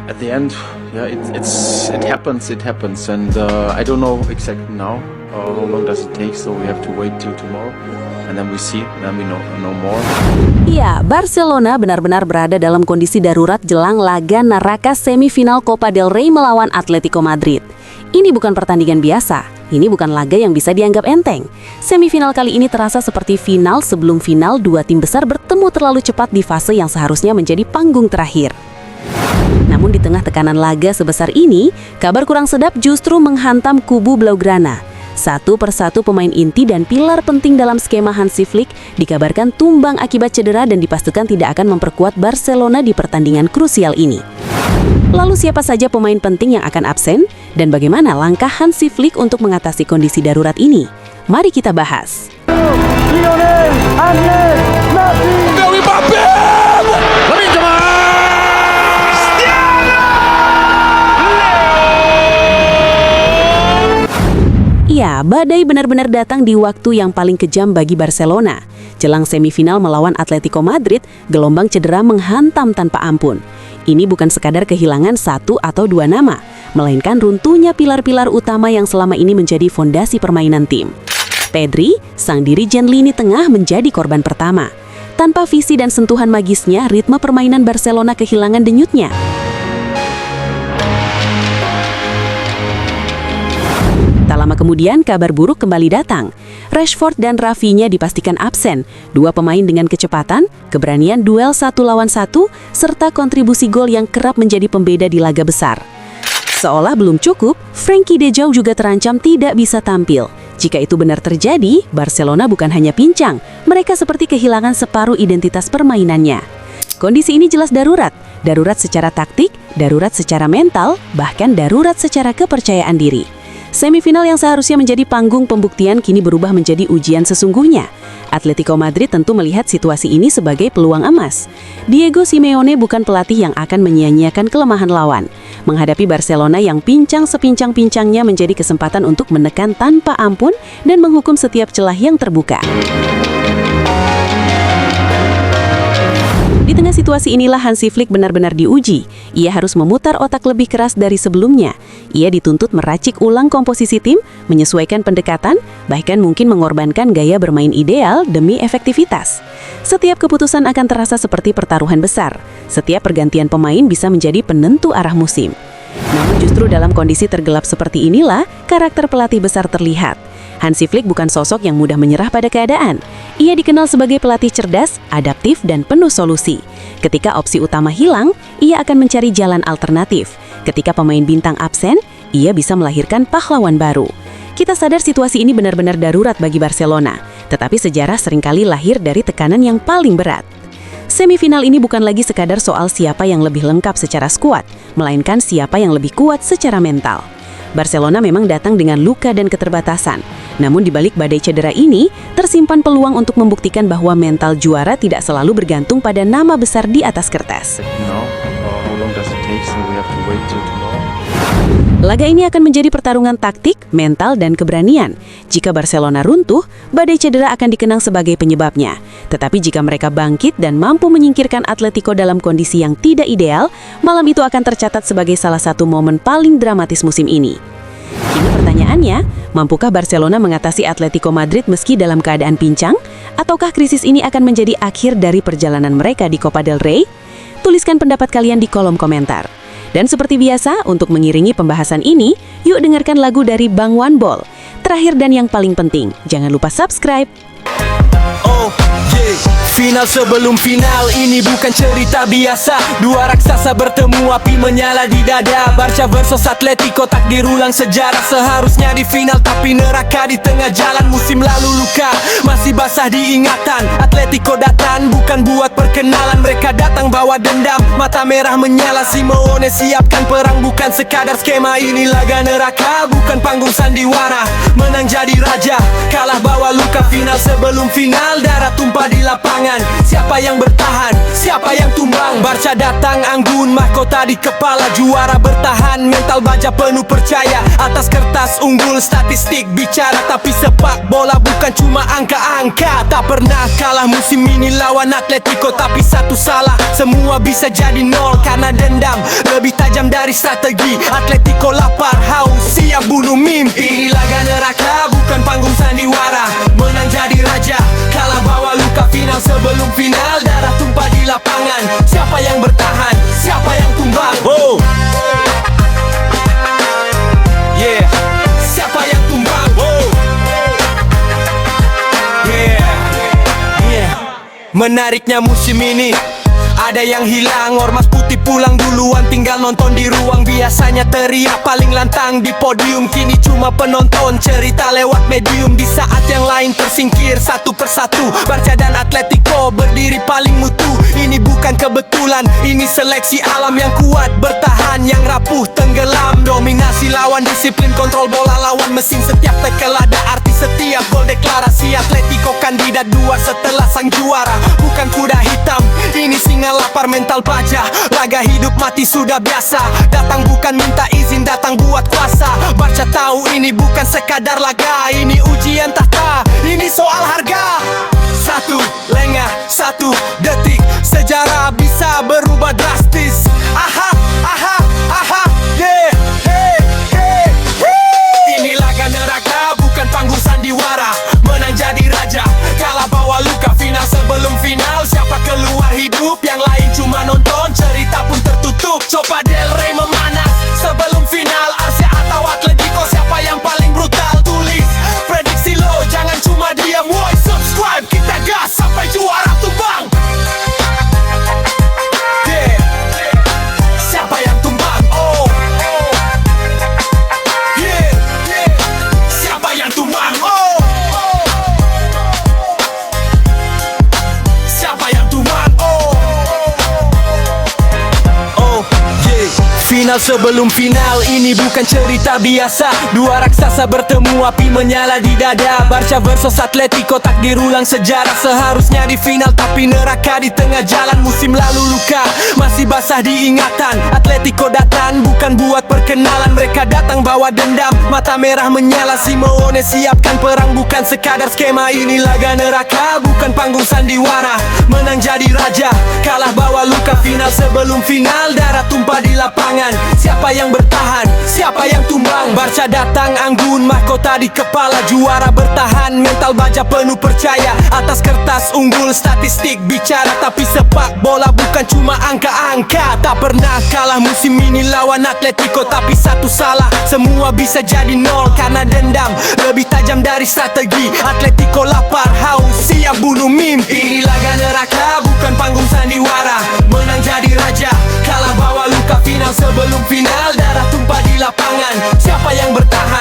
at the end, yeah, it happens, and I don't know exactly now how long does it take. So we have to wait till tomorrow, and then we see, and then we know more. Ya, Barcelona benar-benar berada dalam kondisi darurat jelang laga neraka semifinal Copa del Rey melawan Atletico Madrid. Ini bukan pertandingan biasa. Ini bukan laga yang bisa dianggap enteng. Semifinal kali ini terasa seperti final sebelum final. Dua tim besar bertemu terlalu cepat di fase yang seharusnya menjadi panggung terakhir. Namun di tengah tekanan laga sebesar ini, kabar kurang sedap justru menghantam kubu Blaugrana. Satu persatu pemain inti dan pilar penting dalam skema Hansi Flick dikabarkan tumbang akibat cedera dan dipastikan tidak akan memperkuat Barcelona di pertandingan krusial ini. Lalu siapa saja pemain penting yang akan absen? Dan bagaimana langkah Hansi Flick untuk mengatasi kondisi darurat ini? Mari kita bahas. Ya, badai benar-benar datang di waktu yang paling kejam bagi Barcelona. Jelang semifinal melawan Atletico Madrid, gelombang cedera menghantam tanpa ampun. Ini bukan sekadar kehilangan satu atau dua nama, melainkan runtuhnya pilar-pilar utama yang selama ini menjadi fondasi permainan tim. Pedri, sang dirijen lini tengah, menjadi korban pertama. Tanpa visi dan sentuhan magisnya, ritme permainan Barcelona kehilangan denyutnya. Tak lama kemudian, kabar buruk kembali datang. Rashford dan Rafinha dipastikan absen. Dua pemain dengan kecepatan, keberanian duel 1 lawan 1, serta kontribusi gol yang kerap menjadi pembeda di laga besar. Seolah belum cukup, Frenkie de Jong juga terancam tidak bisa tampil. Jika itu benar terjadi, Barcelona bukan hanya pincang, mereka seperti kehilangan separuh identitas permainannya. Kondisi ini jelas darurat. Darurat secara taktik, darurat secara mental, bahkan darurat secara kepercayaan diri. Semifinal yang seharusnya menjadi panggung pembuktian kini berubah menjadi ujian sesungguhnya. Atletico Madrid tentu melihat situasi ini sebagai peluang emas. Diego Simeone bukan pelatih yang akan menyia-nyiakan kelemahan lawan. Menghadapi Barcelona yang pincang sepincang-pincangnya menjadi kesempatan untuk menekan tanpa ampun dan menghukum setiap celah yang terbuka. Di tengah situasi inilah Hansi Flick benar-benar diuji. Ia harus memutar otak lebih keras dari sebelumnya. Ia dituntut meracik ulang komposisi tim, menyesuaikan pendekatan, bahkan mungkin mengorbankan gaya bermain ideal demi efektivitas. Setiap keputusan akan terasa seperti pertaruhan besar. Setiap pergantian pemain bisa menjadi penentu arah musim. Namun justru dalam kondisi tergelap seperti inilah, karakter pelatih besar terlihat. Hansi Flick bukan sosok yang mudah menyerah pada keadaan. Ia dikenal sebagai pelatih cerdas, adaptif, dan penuh solusi. Ketika opsi utama hilang, ia akan mencari jalan alternatif. Ketika pemain bintang absen, ia bisa melahirkan pahlawan baru. Kita sadar situasi ini benar-benar darurat bagi Barcelona, tetapi sejarah seringkali lahir dari tekanan yang paling berat. Semifinal ini bukan lagi sekadar soal siapa yang lebih lengkap secara skuad, melainkan siapa yang lebih kuat secara mental. Barcelona memang datang dengan luka dan keterbatasan. Namun di balik badai cedera ini, tersimpan peluang untuk membuktikan bahwa mental juara tidak selalu bergantung pada nama besar di atas kertas. Laga ini akan menjadi pertarungan taktik, mental, dan keberanian. Jika Barcelona runtuh, badai cedera akan dikenang sebagai penyebabnya. Tetapi jika mereka bangkit dan mampu menyingkirkan Atletico dalam kondisi yang tidak ideal, malam itu akan tercatat sebagai salah satu momen paling dramatis musim ini. Kini pertanyaannya, mampukah Barcelona mengatasi Atletico Madrid meski dalam keadaan pincang? Ataukah krisis ini akan menjadi akhir dari perjalanan mereka di Copa del Rey? Tuliskan pendapat kalian di kolom komentar. Dan seperti biasa, untuk mengiringi pembahasan ini, yuk dengarkan lagu dari Bang One Ball. Terakhir dan yang paling penting, jangan lupa subscribe. Oh, yeah. Final sebelum final, ini bukan cerita biasa. Dua raksasa bertemu, api menyala di dada. Barca versus Atletico, takdir ulang sejarah. Seharusnya di final, tapi neraka di tengah jalan. Musim lalu luka, masih basah diingatan. Atletico datang, bukan buat perkenalan. Mereka datang bawa dendam, mata merah menyala. Simeone siapkan perang, bukan sekadar skema. Ini laga neraka, bukan panggung sandiwara. Menang jadi raja, kalah bawa luka. Final sebelum final, darah tumpah di lapangan. lapangan. Siapa yang bertahan, siapa yang tumbang. Barca datang anggun, mahkota di kepala. Juara bertahan, mental baja penuh percaya. Atas kertas unggul, statistik bicara. Tapi sepak bola bukan cuma angka-angka. Tak pernah kalah musim ini lawan Atletico. Tapi satu salah, semua bisa jadi nol karena dendam lebih tajam dari strategi. Atletico lapar, haus, siap bunuh mimpi. Ini laga neraka, bukan panggung sandiwara. Menang jadi raja, kalah bawa luka. Final sebelum final, darah tumpah di lapangan. Siapa yang bertahan, siapa yang tumbang. Oh, yeah. Siapa yang tumbang. Oh, yeah, yeah. Menariknya musim ini, ada yang hilang, ormas putih pulang duluan. Tinggal nonton di ruang, biasanya teriak paling lantang di podium. Kini cuma penonton, cerita lewat medium. Di saat yang lain tersingkir satu persatu, Barca dan Atletico berdiri paling mutu. Ini bukan kebetulan, ini seleksi alam. Yang kuat bertahan, yang rapuh tenggelam. Dominasi lawan, disiplin kontrol bola lawan mesin. Setiap tackle ada arti, setiap gol deklarasi. Atletico kandidat dua setelah sang juara. Bukan kuda hitam, ini singa lapar mental baja. Laga hidup mati sudah biasa. Datang bukan minta izin, datang buat kuasa. Barca tahu ini bukan sekadar laga. Ini ujian tahta, ini soal harga. Satu lengah, satu detik, sejarah bisa berubah drastis. Aha, aha, aha, yeah, hey, hey, hey. Ini laga neraka, bukan panggung sandiwara. Menang jadi raja, kalah bawa luka. Final sebelum final, siapa keluar hidup? Yang lain cuma nonton, cerita pun tertutup. Coba Del Rey memanas sebelum final. Arsenal atau Atletico, siapa yang paling brutal? Tulis prediksi lo, jangan cuma diam. Woi, subscribe, kita gas sampai juara tumbang. Yeah. Siapa yang tumbang? Oh, yeah, yeah. Siapa yang tumbang? Oh, siapa yang tumbang? Oh, yeah. Final sebelum final, ini bukan cerita biasa. Dua raksasa bertemu, api menyala di dada. Barca versus Atletico, takdir ulang sejarah. Seharusnya di final, tapi neraka di tengah jalan. Musim lalu luka, masih basah diingatan. Atletico datang, bukan buat perkenalan. Mereka datang bawa dendam, mata merah menyala. Simeone siapkan perang, bukan sekadar skema. Ini laga neraka, bukan panggung sandiwara. Menang jadi raja, kalah bawa luka. Final sebelum final, darah tumpah di lapangan. Siapa yang bertahan, siapa yang tumbang. Barca datang anggun, mahkota di kepala. Juara bertahan, mental baja penuh percaya. Atas kertas unggul, statistik bicara. Tapi sepak bola bukan cuma angka-angka. Tak pernah kalah musim ini lawan Atletico. Tapi satu salah, semua bisa jadi nol karena dendam lebih tajam dari strategi. Atletico lapar, haus, siap bunuh mimpi. Ini laga neraka, bukan panggung sandiwara. Menang jadi raja, kalah bawa luka. Final sebelum final, darah tumpah di lapangan. Siapa yang bertahan,